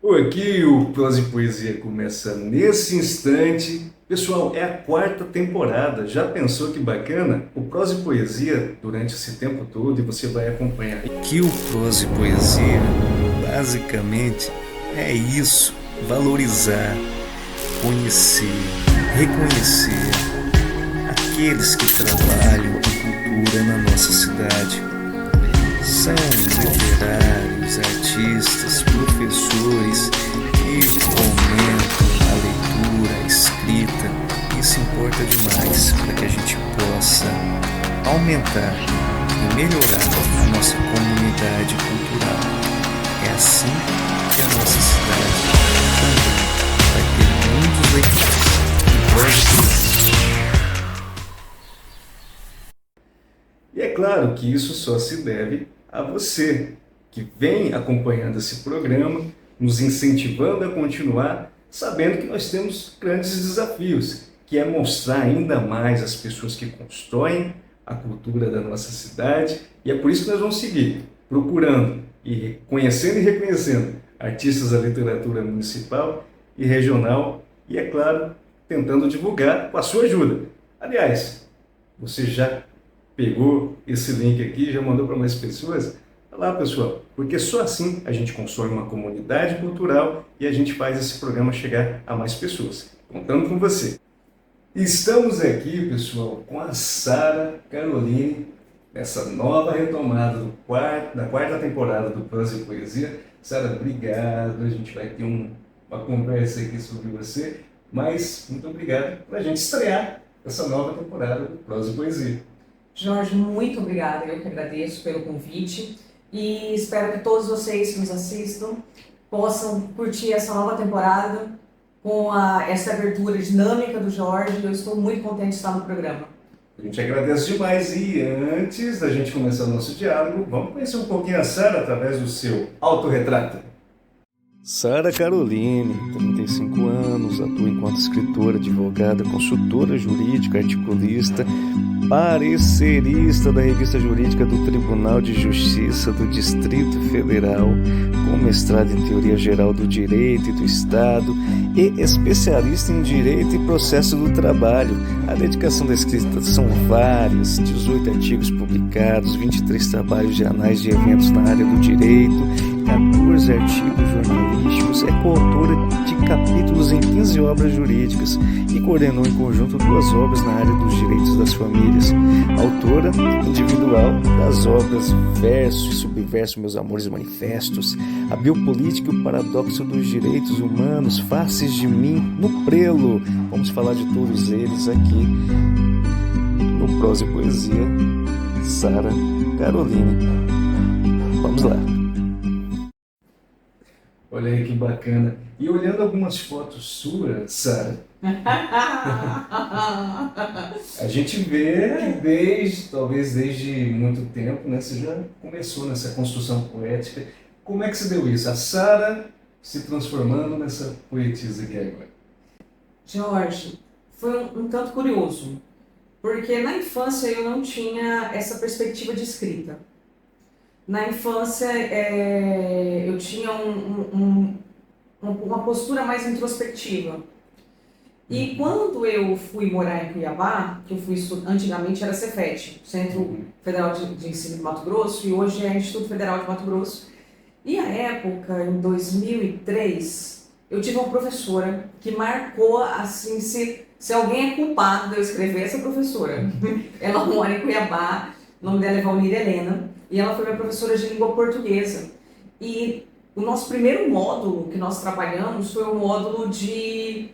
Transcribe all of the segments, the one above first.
Aqui o Prosa e Poesia começa nesse instante. Pessoal, é a quarta temporada. Já pensou que bacana? O Prosa e Poesia durante esse tempo todo e você vai acompanhar. Que o Prosa e Poesia, basicamente, é isso: valorizar, conhecer, reconhecer aqueles que trabalham com cultura na nossa cidade. São literários, artistas, professores que fomentam a leitura, a escrita. Isso importa demais para que a gente possa aumentar e melhorar a nossa comunidade cultural. É assim que a nossa cidade também vai ter muitos leitores. E é claro que isso só se deve a você, que vem acompanhando esse programa, nos incentivando a continuar, sabendo que nós temos grandes desafios, que é mostrar ainda mais as pessoas que constroem a cultura da nossa cidade, e é por isso que nós vamos seguir procurando e conhecendo e reconhecendo artistas da literatura municipal e regional, e é claro, tentando divulgar com a sua ajuda. Aliás, você já pegou esse link aqui, já mandou para mais pessoas? Olha lá, pessoal, porque só assim a gente constrói uma comunidade cultural e a gente faz esse programa chegar a mais pessoas. Contando com você. Estamos aqui, pessoal, com a Sara Caroline, nessa nova retomada da quarta temporada do Prosa e Poesia. Sara, obrigado, a gente vai ter uma conversa aqui sobre você, mas muito obrigado por a gente estrear essa nova temporada do Prosa e Poesia. Jorge, muito obrigada. Eu que agradeço pelo convite e espero que todos vocês que nos assistam possam curtir essa nova temporada com essa abertura dinâmica do Jorge. Eu estou muito contente de estar no programa. A gente agradece demais e antes da gente começar o nosso diálogo, vamos conhecer um pouquinho a Sara através do seu autorretrato. Sara Caroline, 35 anos, atua enquanto escritora, advogada, consultora jurídica, articulista, parecerista da revista jurídica do Tribunal de Justiça do Distrito Federal, com mestrado em Teoria Geral do Direito e do Estado e especialista em Direito e Processo do Trabalho. A dedicação da escrita são várias: 18 artigos publicados, 23 trabalhos de análise de eventos na área do direito, 14 artigos jornalísticos, é coautora de capítulos em 15 obras jurídicas e coordenou em conjunto 2 obras na área dos direitos das famílias. Autora individual das obras Verso e Subverso, Meus Amores e Manifestos, A Biopolítica e o Paradoxo dos Direitos Humanos, Faces de Mim, No Prelo. Vamos falar de todos eles aqui no Prosa e Poesia, Sara Caroline. Vamos lá. Olha aí que bacana. E olhando algumas fotos suas, Sara, a gente vê que talvez desde muito tempo, né, você já começou nessa construção poética. Como é que se deu isso? A Sara se transformando nessa poetisa que é agora. Jorge, foi um tanto curioso, porque na infância eu não tinha essa perspectiva de escrita. Na infância, eu tinha uma postura mais introspectiva. E quando eu fui morar em Cuiabá, que eu fui antigamente era Cefet, Centro Federal de Ensino de Mato Grosso, e hoje é Instituto Federal de Mato Grosso. E à época, em 2003, eu tive uma professora que marcou, assim, se alguém é culpado de eu escrever, essa professora. Ela mora em Cuiabá, o nome dela é Valmir Helena. E ela foi minha professora de língua portuguesa. E o nosso primeiro módulo que nós trabalhamos foi o módulo de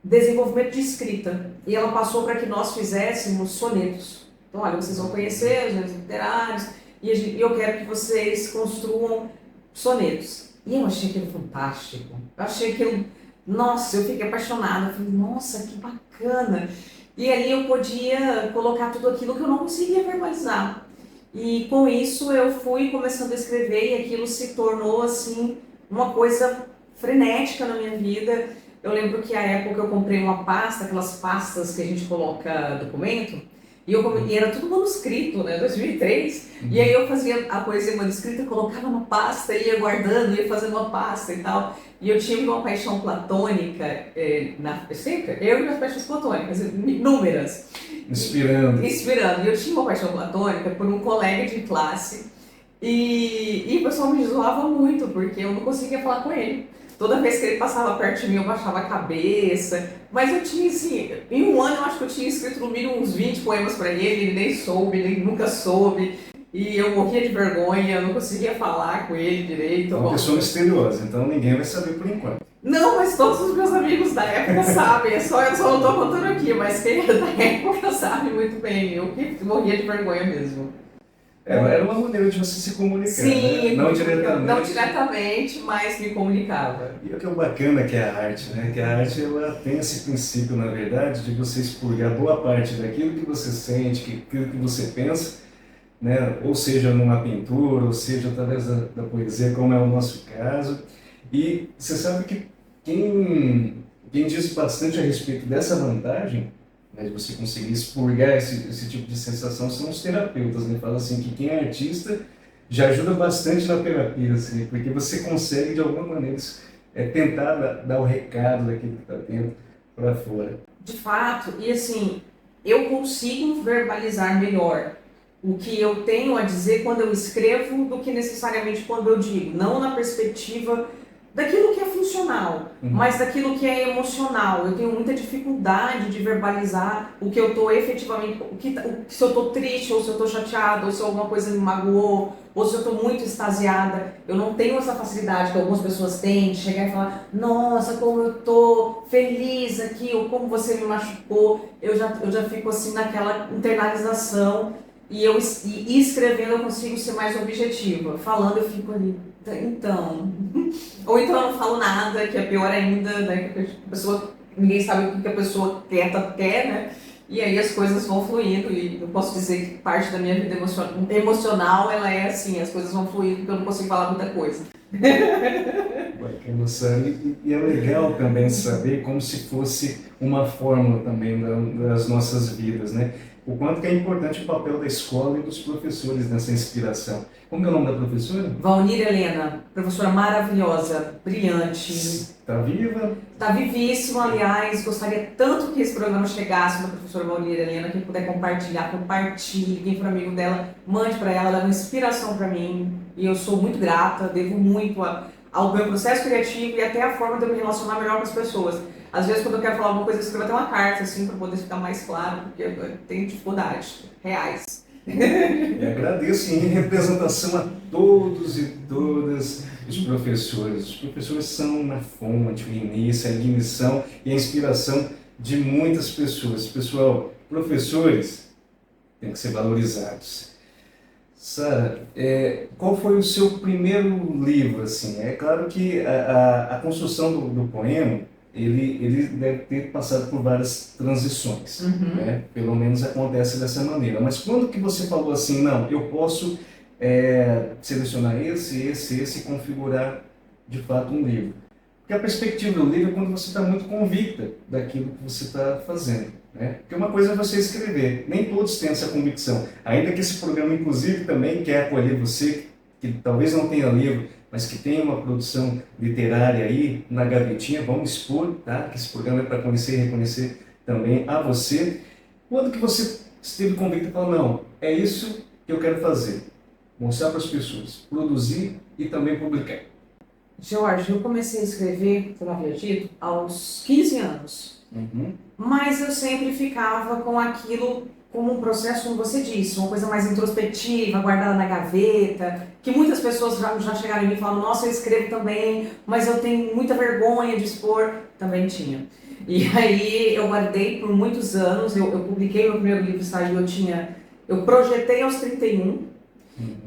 desenvolvimento de escrita. E ela passou para que nós fizéssemos sonetos. Então, olha, vocês vão conhecer os gêneros literários e eu quero que vocês construam sonetos. E eu achei aquilo fantástico. Eu achei aquilo... Nossa, eu fiquei apaixonada. Eu falei, nossa, que bacana. E ali eu podia colocar tudo aquilo que eu não conseguia verbalizar. E com isso eu fui começando a escrever e aquilo se tornou assim uma coisa frenética na minha vida. Eu lembro que à época eu comprei uma pasta, aquelas pastas que a gente coloca documento, E era tudo manuscrito, né, 2003. E aí eu fazia a poesia manuscrita, colocava numa pasta, ia guardando, ia fazendo uma pasta e tal. E eu tive uma paixão platônica, eu e minhas paixões platônicas, inúmeras. Inspirando. Inspirando. E eu tinha uma paixão platônica por um colega de classe. E o pessoal me zoava muito, porque eu não conseguia falar com ele. Toda vez que ele passava perto de mim, eu baixava a cabeça. Mas eu tinha, assim, em um ano eu acho que eu tinha escrito no mínimo uns 20 poemas para ele nem soube, ele nunca soube. E eu morria de vergonha, eu não conseguia falar com ele direito. É uma pessoa misteriosa, então ninguém vai saber por enquanto. Não, mas todos os meus amigos da época sabem, eu só não tô contando aqui, mas quem é da época sabe muito bem, eu que morria de vergonha mesmo. Era uma maneira de você se comunicar, sim, né? Não diretamente, mas me comunicava. E o que é bacana que é a arte, né? Que a arte ela tem esse princípio, na verdade, de você expurgar boa parte daquilo que você sente, aquilo que você pensa, né? Ou seja, numa pintura, ou seja, através da poesia, como é o nosso caso. E você sabe que quem diz bastante a respeito dessa vantagem, né, de você conseguir expurgar esse tipo de sensação, são os terapeutas, né? Fala assim que quem é artista já ajuda bastante na terapia, assim, porque você consegue de alguma maneira tentar dar o recado daquilo que está dentro para fora. De fato, e assim, eu consigo verbalizar melhor o que eu tenho a dizer quando eu escrevo do que necessariamente quando eu digo, não na perspectiva daquilo que é funcional, mas daquilo que é emocional. Eu tenho muita dificuldade de verbalizar o que eu estou efetivamente, se eu estou triste, ou se eu estou chateada, ou se alguma coisa me magoou, ou se eu estou muito extasiada. Eu não tenho essa facilidade que algumas pessoas têm de chegar e falar: nossa, como eu estou feliz aqui, ou como você me machucou. Eu já fico assim naquela internalização. E escrevendo eu consigo ser mais objetiva. Falando eu fico ali, então... Ou então eu não falo nada, que é pior ainda, né? Que a pessoa, ninguém sabe o que a pessoa quer, né? E aí as coisas vão fluindo, e eu posso dizer que parte da minha vida emocional, ela é assim, as coisas vão fluindo porque eu não consigo falar muita coisa. Bacana, Sani. E é legal também saber como se fosse uma fórmula também das nossas vidas, né? O quanto que é importante o papel da escola e dos professores nessa inspiração. Como é o nome da professora? Valnir Helena, professora maravilhosa, brilhante. Está viva? Está vivíssima, aliás. Gostaria tanto que esse programa chegasse na professora Valnir Helena. Quem puder compartilhar, compartilhe. Quem for amigo dela, mande para ela. Ela é uma inspiração para mim. E eu sou muito grata, devo muito ao meu processo criativo e até a forma de eu me relacionar melhor com as pessoas. Às vezes, quando eu quero falar alguma coisa, eu escrevo até uma carta, assim, para poder ficar mais claro, porque eu tenho dificuldades reais. E agradeço em representação a todos e todas os professores. Os professores são a fonte, o início, a ignição e a inspiração de muitas pessoas. Pessoal, professores têm que ser valorizados. Sara, qual foi o seu primeiro livro? Assim? É claro que a construção do poema, ele deve ter passado por várias transições, né? Pelo menos acontece dessa maneira. Mas quando que você falou assim, não, eu posso selecionar esse e configurar de fato um livro? Porque a perspectiva do livro é quando você está muito convicta daquilo que você está fazendo, né? Porque uma coisa é você escrever, nem todos têm essa convicção. Ainda que esse programa, inclusive, também quer acolher você, que talvez não tenha livro, mas que tem uma produção literária aí na gavetinha, vamos expor, tá? Que esse programa é para conhecer e reconhecer também a você. Quando que você esteve convicto e falou, não, é isso que eu quero fazer, mostrar para as pessoas, produzir e também publicar? Jorge, eu comecei a escrever, como eu havia dito, aos 15 anos. Mas eu sempre ficava com aquilo como um processo, como você disse, uma coisa mais introspectiva, guardada na gaveta, que muitas pessoas já chegaram em mim e falaram, nossa, eu escrevo também, mas eu tenho muita vergonha de expor. Também tinha. E aí eu guardei por muitos anos, eu publiquei meu primeiro livro, saiu, eu projetei aos 31,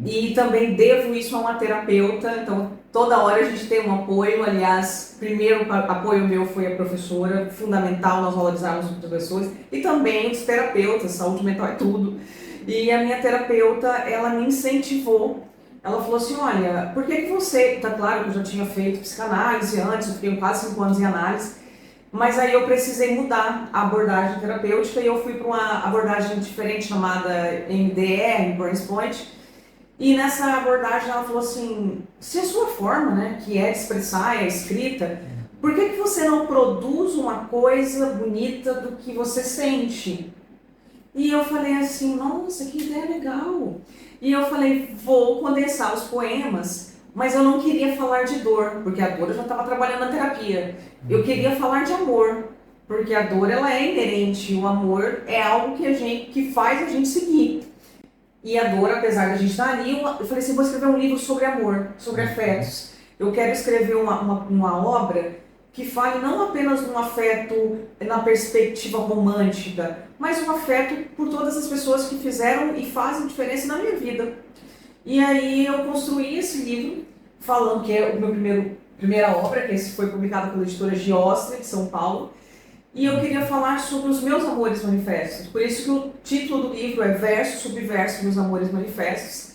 e também devo isso a uma terapeuta, então toda hora a gente tem um apoio. Aliás, o primeiro apoio meu foi a professora, fundamental nós valorizarmos os professores, e também os terapeutas, saúde mental é tudo. E a minha terapeuta, ela me incentivou, ela falou assim, olha, por que você, tá claro que eu já tinha feito psicanálise antes, eu fiquei quase 5 anos em análise, Mas aí eu precisei mudar a abordagem terapêutica e eu fui para uma abordagem diferente chamada MDR, Burns Point. E nessa abordagem ela falou assim, se a sua forma, né, que é de expressar, é a escrita, por que você não produz uma coisa bonita do que você sente? E eu falei assim, nossa, que ideia legal. E eu falei, vou condensar os poemas, mas eu não queria falar de dor, porque a dor eu já estava trabalhando na terapia. Eu queria falar de amor, porque a dor ela é inerente, o amor é algo que faz a gente seguir. E a dor, apesar de a gente estar ali, eu falei assim, vou escrever um livro sobre amor, sobre afetos. Eu quero escrever uma obra que fale não apenas de um afeto na perspectiva romântica, mas um afeto por todas as pessoas que fizeram e fazem diferença na minha vida. E aí eu construí esse livro, falando que é o meu primeira obra, que foi publicada pela editora Giostra, de São Paulo, e eu queria falar sobre os meus amores manifestos. Por isso que o título do livro é Verso, Subverso, Meus Amores Manifestos,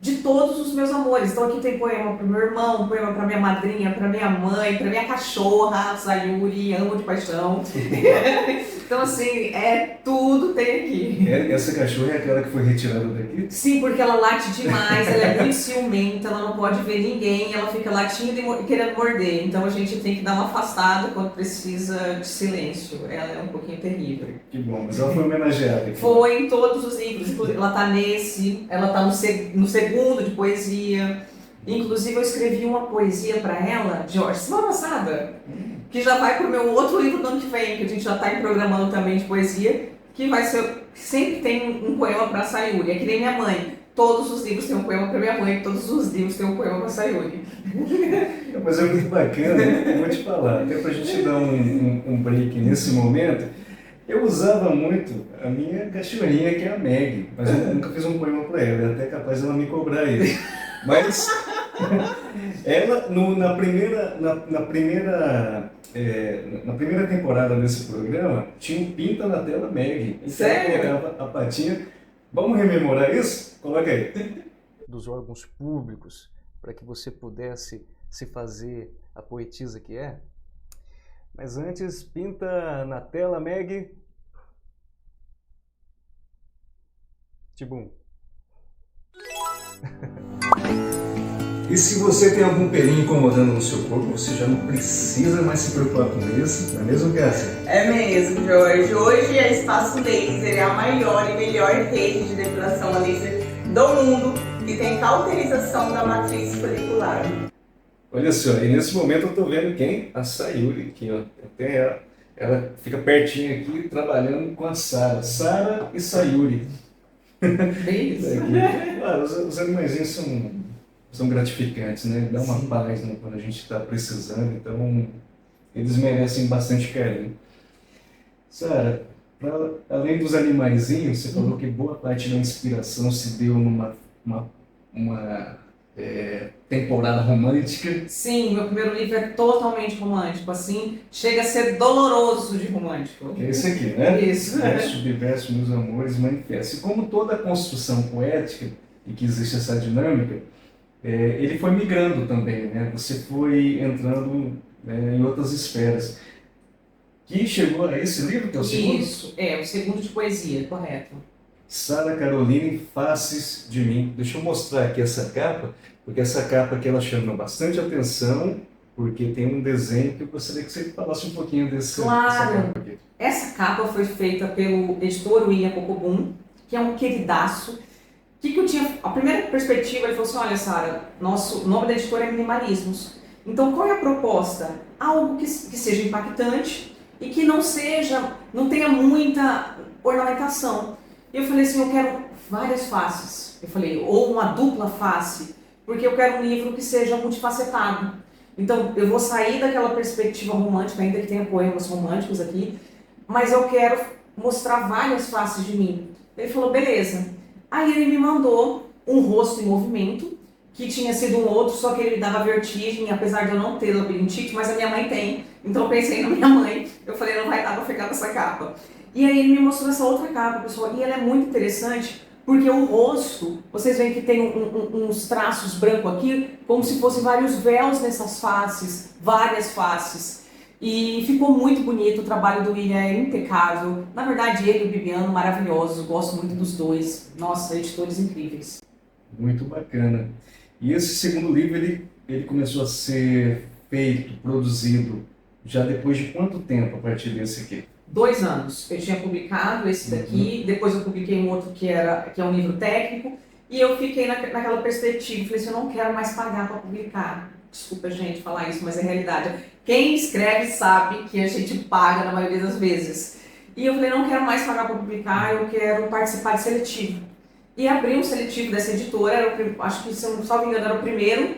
de todos os meus amores. Então aqui tem poema para o meu irmão, poema para minha madrinha, para minha mãe, para minha cachorra, Sayuri, amo de paixão. Então assim, tudo tem aqui. Essa cachorra é aquela que foi retirada daqui? Sim, porque ela late demais, ela é muito ciumenta, ela não pode ver ninguém, ela fica latindo e querendo morder. Então a gente tem que dar uma afastada quando precisa de silêncio. Ela é um pouquinho terrível. Que bom, mas ela foi homenageada aqui. Foi em todos os livros, ela está nesse, ela está no segundo de poesia. Inclusive eu escrevi uma poesia para ela, Jorge, semana passada, que já vai para o meu outro livro do ano que vem, que a gente já está programando também de poesia, que vai ser, sempre tem um poema para Sayuri, é que nem minha mãe. Todos os livros têm um poema para minha mãe, todos os livros têm um poema para Sayuri. Mas é muito bacana, eu vou te falar, até para a gente dar um break nesse momento. Eu usava muito a minha cachorrinha, que é a Meg, mas eu nunca fiz um poema para ela, é até capaz dela me cobrar isso. Mas ela, na primeira temporada desse programa, tinha um pinta na tela Meg. Então Sério? ela colocava a patinha. Vamos rememorar isso? Coloca aí. Dos órgãos públicos, para que você pudesse se fazer a poetisa que é. Mas antes, pinta na tela, Meg. Tibum. E se você tem algum pelinho incomodando no seu corpo, você já não precisa mais se preocupar com isso, não é mesmo, Cássia? É mesmo, Jorge. Hoje a Espaço Laser é a maior e melhor rede de depilação a laser do mundo e tem cauterização da matriz folicular. Olha só, e nesse momento eu tô vendo quem? A Sayuri aqui, ó. Até ela fica pertinho aqui, trabalhando com a Sara. Sara e Sayuri. Bem isso. Claro, os animaizinhos são gratificantes, né? Dá uma paz, né, quando a gente está precisando, então eles merecem bastante carinho. Sara, além dos animaizinhos, você falou que boa parte da inspiração se deu numa temporada romântica. Sim, meu primeiro livro é totalmente romântico, assim, chega a ser doloroso de romântico. Que é esse aqui, né? Isso. Subverso, meus amores, manifesto. E como toda construção poética, e que existe essa dinâmica, ele foi migrando também, né? Você foi entrando em outras esferas. Que chegou a esse livro, que é o segundo? Isso, o segundo de poesia, correto. Sara Caroline, Faces de Mim. Deixa eu mostrar aqui essa capa, porque essa capa aqui ela chama bastante atenção, porque tem um desenho que eu gostaria que você falasse um pouquinho dessa capa aqui. Essa capa foi feita pelo editor William Cocobum, que é um queridaço. Que eu tinha, a primeira perspectiva, ele falou assim, olha Sara, o nome da editora é Minimalismos. Então qual é a proposta? Algo que seja impactante e que não tenha muita ornamentação. E eu falei assim, eu quero várias faces. Eu falei, ou uma dupla face, porque eu quero um livro que seja multifacetado. Então eu vou sair daquela perspectiva romântica, ainda que tenha poemas românticos aqui, mas eu quero mostrar várias faces de mim. Ele falou, beleza. Aí ele me mandou um rosto em movimento, que tinha sido um outro, só que ele me dava vertigem, apesar de eu não ter labirintite, mas a minha mãe tem. Então eu pensei na minha mãe, eu falei, não vai dar pra ficar com essa capa. E aí ele me mostrou essa outra capa, pessoal, e ela é muito interessante, porque o rosto, vocês veem que tem uns traços brancos aqui, como se fossem vários véus nessas faces, várias faces. E ficou muito bonito, o trabalho do William é impecável. Na verdade, ele e o Bibiano, maravilhosos, gosto muito dos dois. Nossa, editores incríveis. Muito bacana. E esse segundo livro, ele começou a ser feito, produzido, já depois de quanto tempo a partir desse aqui? 2 anos. Eu tinha publicado esse daqui, depois eu publiquei um outro que é um livro técnico, e eu fiquei naquela perspectiva, falei assim, eu não quero mais pagar para publicar. Desculpa, gente, falar isso, mas é realidade. Quem escreve sabe que a gente paga na maioria das vezes. E eu falei, não quero mais pagar para publicar, eu quero participar de seletivo. E abri um seletivo dessa editora, acho que, se eu não me engano, era o primeiro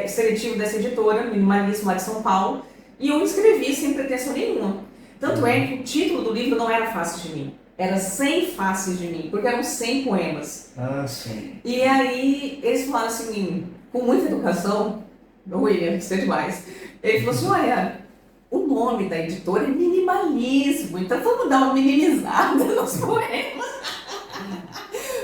seletivo dessa editora, Minimalismo, lá de São Paulo, e eu me inscrevi sem pretensão nenhuma. Tanto é que o título do livro não era Faces de Mim, era 100 Faces de Mim, porque eram 100 poemas. Ah, sim. E aí eles falaram assim, com muita educação, o William, isso é demais, ele falou assim, olha, o nome da editora é Minimalismo, então vamos dar uma minimizada nos poemas.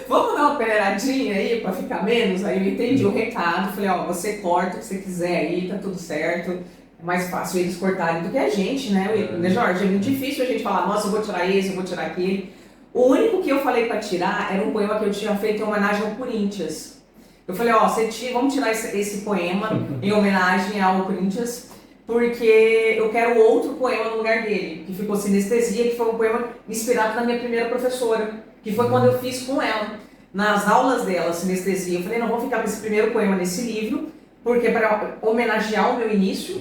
Vamos dar uma peneiradinha aí pra ficar menos? Aí eu entendi o recado, falei, ó, você corta o que você quiser aí, tá tudo certo. É mais fácil eles cortarem do que a gente, né, Jorge? É muito difícil a gente falar, nossa, eu vou tirar esse, eu vou tirar aquele. O único que eu falei pra tirar era um poema que eu tinha feito em homenagem ao Corinthians. Eu falei, ó, vamos tirar esse poema em homenagem ao Corinthians, porque eu quero outro poema no lugar dele, que ficou Sinestesia, que foi um poema inspirado na minha primeira professora, que foi quando eu fiz com ela, nas aulas dela, Sinestesia. Eu falei, não, vou ficar com esse primeiro poema nesse livro, porque é para homenagear o meu início,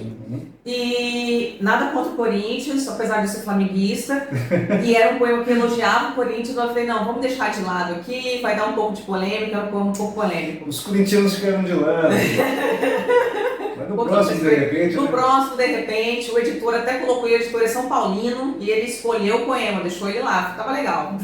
e nada contra o Corinthians, apesar de eu ser flamenguista, e era um poema que elogiava o Corinthians, eu falei, não, vamos deixar de lado aqui, vai dar um pouco de polêmica, é um poema um pouco polêmico. Os corintianos ficaram de lado. Mas no próximo, de repente... No próximo, de repente, o editor até colocou, o editor é São Paulino, e ele escolheu o poema, deixou ele lá, ficava legal.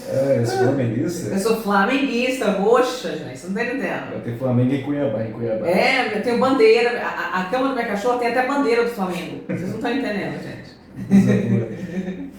É flamenguista? Eu sou flamenguista, roxa, gente, você não tá entendendo. Vai ter Flamengo em Cuiabá, eu tenho bandeira, a cama do meu cachorro tem até bandeira do Flamengo. Vocês não estão entendendo, gente.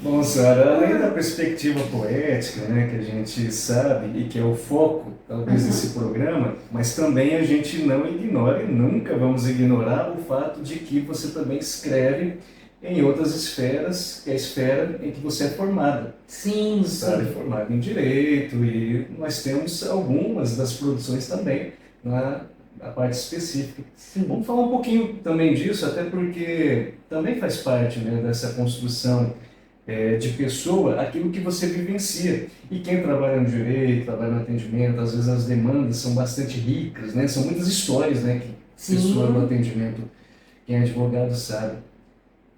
Bom, Sara, além da perspectiva poética, né, que a gente sabe e que é o foco, talvez, desse programa, mas também a gente não ignora e nunca vamos ignorar o fato de que você também escreve em outras esferas, que é a esfera em que você é formada. Sim, Sara é formada em Direito e nós temos algumas das produções também na parte específica. Sim. Vamos falar um pouquinho também disso, até porque também faz parte, né, dessa construção de pessoa, aquilo que você vivencia. E quem trabalha no direito, trabalha no atendimento, às vezes as demandas são bastante ricas, né? São muitas histórias, né, que pessoa no atendimento, quem é advogado sabe.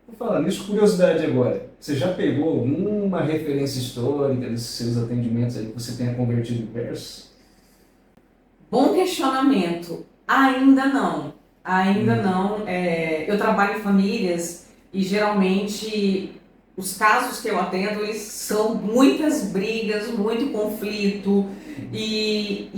Vou falar nisso, curiosidade agora. Você já pegou alguma referência histórica desses seus atendimentos aí que você tenha convertido em versos? Bom questionamento. Ainda não. Eu trabalho em famílias e geralmente os casos que eu atendo, eles são muitas brigas, muito conflito e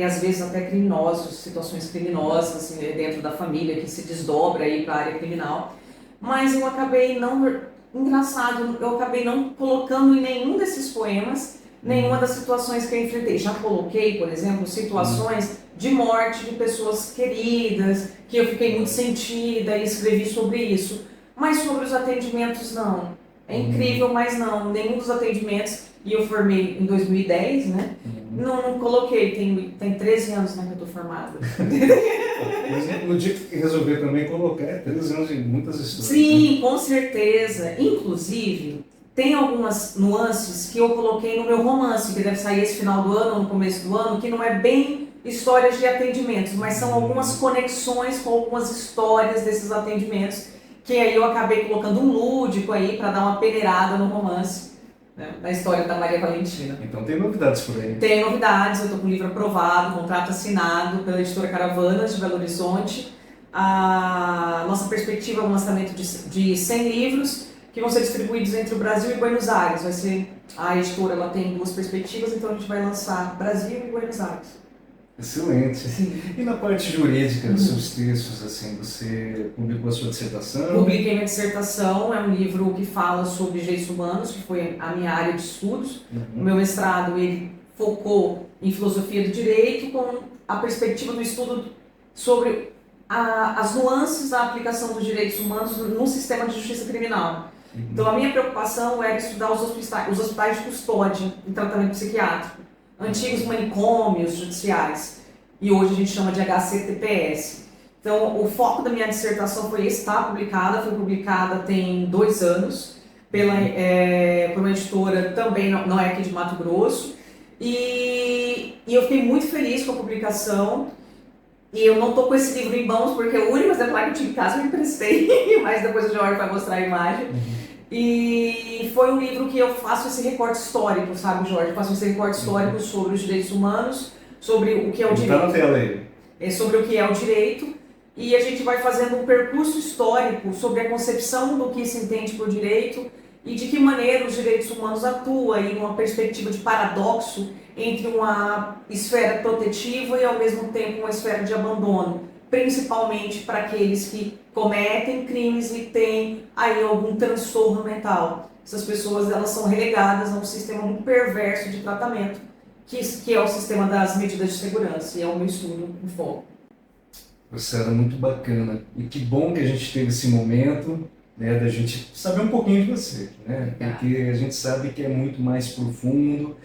às vezes até criminosos, situações criminosas assim, dentro da família que se desdobra aí para a área criminal. Mas eu acabei eu acabei não colocando em nenhum desses poemas nenhuma das situações que eu enfrentei. Já coloquei, por exemplo, situações de morte de pessoas queridas, que eu fiquei muito sentida e escrevi sobre isso. Mas sobre os atendimentos, não. É incrível, mas não. Nenhum dos atendimentos, e eu formei em 2010, né? Não coloquei, tem 13 anos, né, que eu tô formada. Mas no dia que resolver também colocar, 13 anos de muitas histórias. Sim, né? com certeza. Inclusive, tem algumas nuances que eu coloquei no meu romance, que deve sair esse final do ano, no começo do ano, que não é bem histórias de atendimentos, mas são algumas conexões com algumas histórias desses atendimentos, que aí eu acabei colocando um lúdico aí para dar uma peneirada no romance, né, da história da Maria Valentina. Então tem novidades por aí. Tem novidades, eu estou com o livro aprovado, contrato assinado pela editora Caravanas de Belo Horizonte. A nossa perspectiva é um lançamento de 100 livros que vão ser distribuídos entre o Brasil e Buenos Aires. A editora ela tem 2 perspectivas, então a gente vai lançar Brasil e Buenos Aires. Excelente. Sim. E na parte jurídica dos seus textos, assim, você publicou a sua dissertação? Publiquei minha dissertação, é um livro que fala sobre direitos humanos, que foi a minha área de estudos. O meu mestrado, ele focou em filosofia do direito com a perspectiva do estudo sobre as nuances da aplicação dos direitos humanos no sistema de justiça criminal. Então, a minha preocupação era estudar os hospitais de custódia em tratamento psiquiátrico, antigos manicômios judiciais, e hoje a gente chama de HCTPS. Então, o foco da minha dissertação foi esse, foi publicada tem 2 anos, por uma editora também não é aqui de Mato Grosso, e eu fiquei muito feliz com a publicação. E eu não estou com esse livro em mãos, porque o único exemplar que eu tive em casa eu emprestei, mas depois o Jorge vai mostrar a imagem. E foi um livro que eu faço esse recorte histórico, sabe, Jorge? Eu faço esse recorte histórico sobre os direitos humanos, sobre o que é o direito. Tá na tela aí. Sobre o que é o direito. E a gente vai fazendo um percurso histórico sobre a concepção do que se entende por direito e de que maneira os direitos humanos atuam em uma perspectiva de paradoxo entre uma esfera protetiva e ao mesmo tempo uma esfera de abandono, principalmente para aqueles que cometem crimes e têm aí algum transtorno mental. Essas pessoas, elas são relegadas a um sistema muito perverso de tratamento, que é o sistema das medidas de segurança, e é o meu estudo em foco. Você era muito bacana. E que bom que a gente teve esse momento, né, da gente saber um pouquinho de você, né? Porque a gente sabe que é muito mais profundo,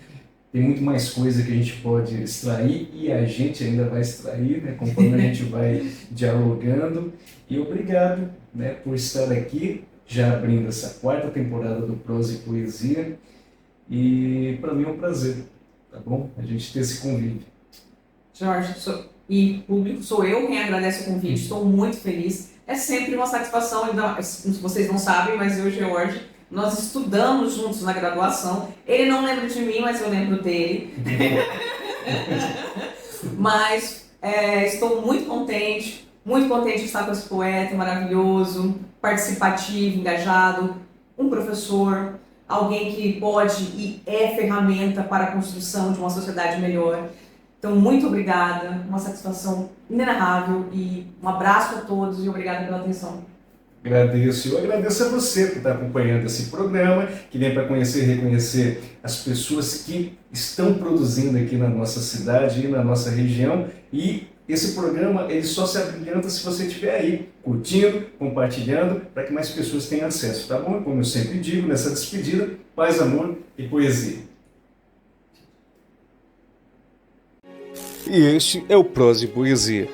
tem muito mais coisa que a gente pode extrair e a gente ainda vai extrair, né, conforme a gente vai dialogando. E obrigado, né, por estar aqui, já abrindo essa 4ª temporada do Prosa e Poesia. E para mim é um prazer, tá bom? A gente ter esse convite. Jorge, e público, sou eu quem agradece o convite, estou muito feliz. É sempre uma satisfação, vocês não sabem, mas eu e o Jorge, nós estudamos juntos na graduação. Ele não lembra de mim, mas eu lembro dele. Mas estou muito contente de estar com esse poeta maravilhoso, participativo, engajado, um professor, alguém que pode e é ferramenta para a construção de uma sociedade melhor. Então, muito obrigada, uma satisfação inenarrável e um abraço a todos e obrigada pela atenção. Agradeço. Eu agradeço a você por estar acompanhando esse programa, que vem para conhecer e reconhecer as pessoas que estão produzindo aqui na nossa cidade e na nossa região. E esse programa ele só se abrilhanta se você estiver aí, curtindo, compartilhando, para que mais pessoas tenham acesso, tá bom? Como eu sempre digo, nessa despedida, paz, amor e poesia. E este é o Prosa e Poesia.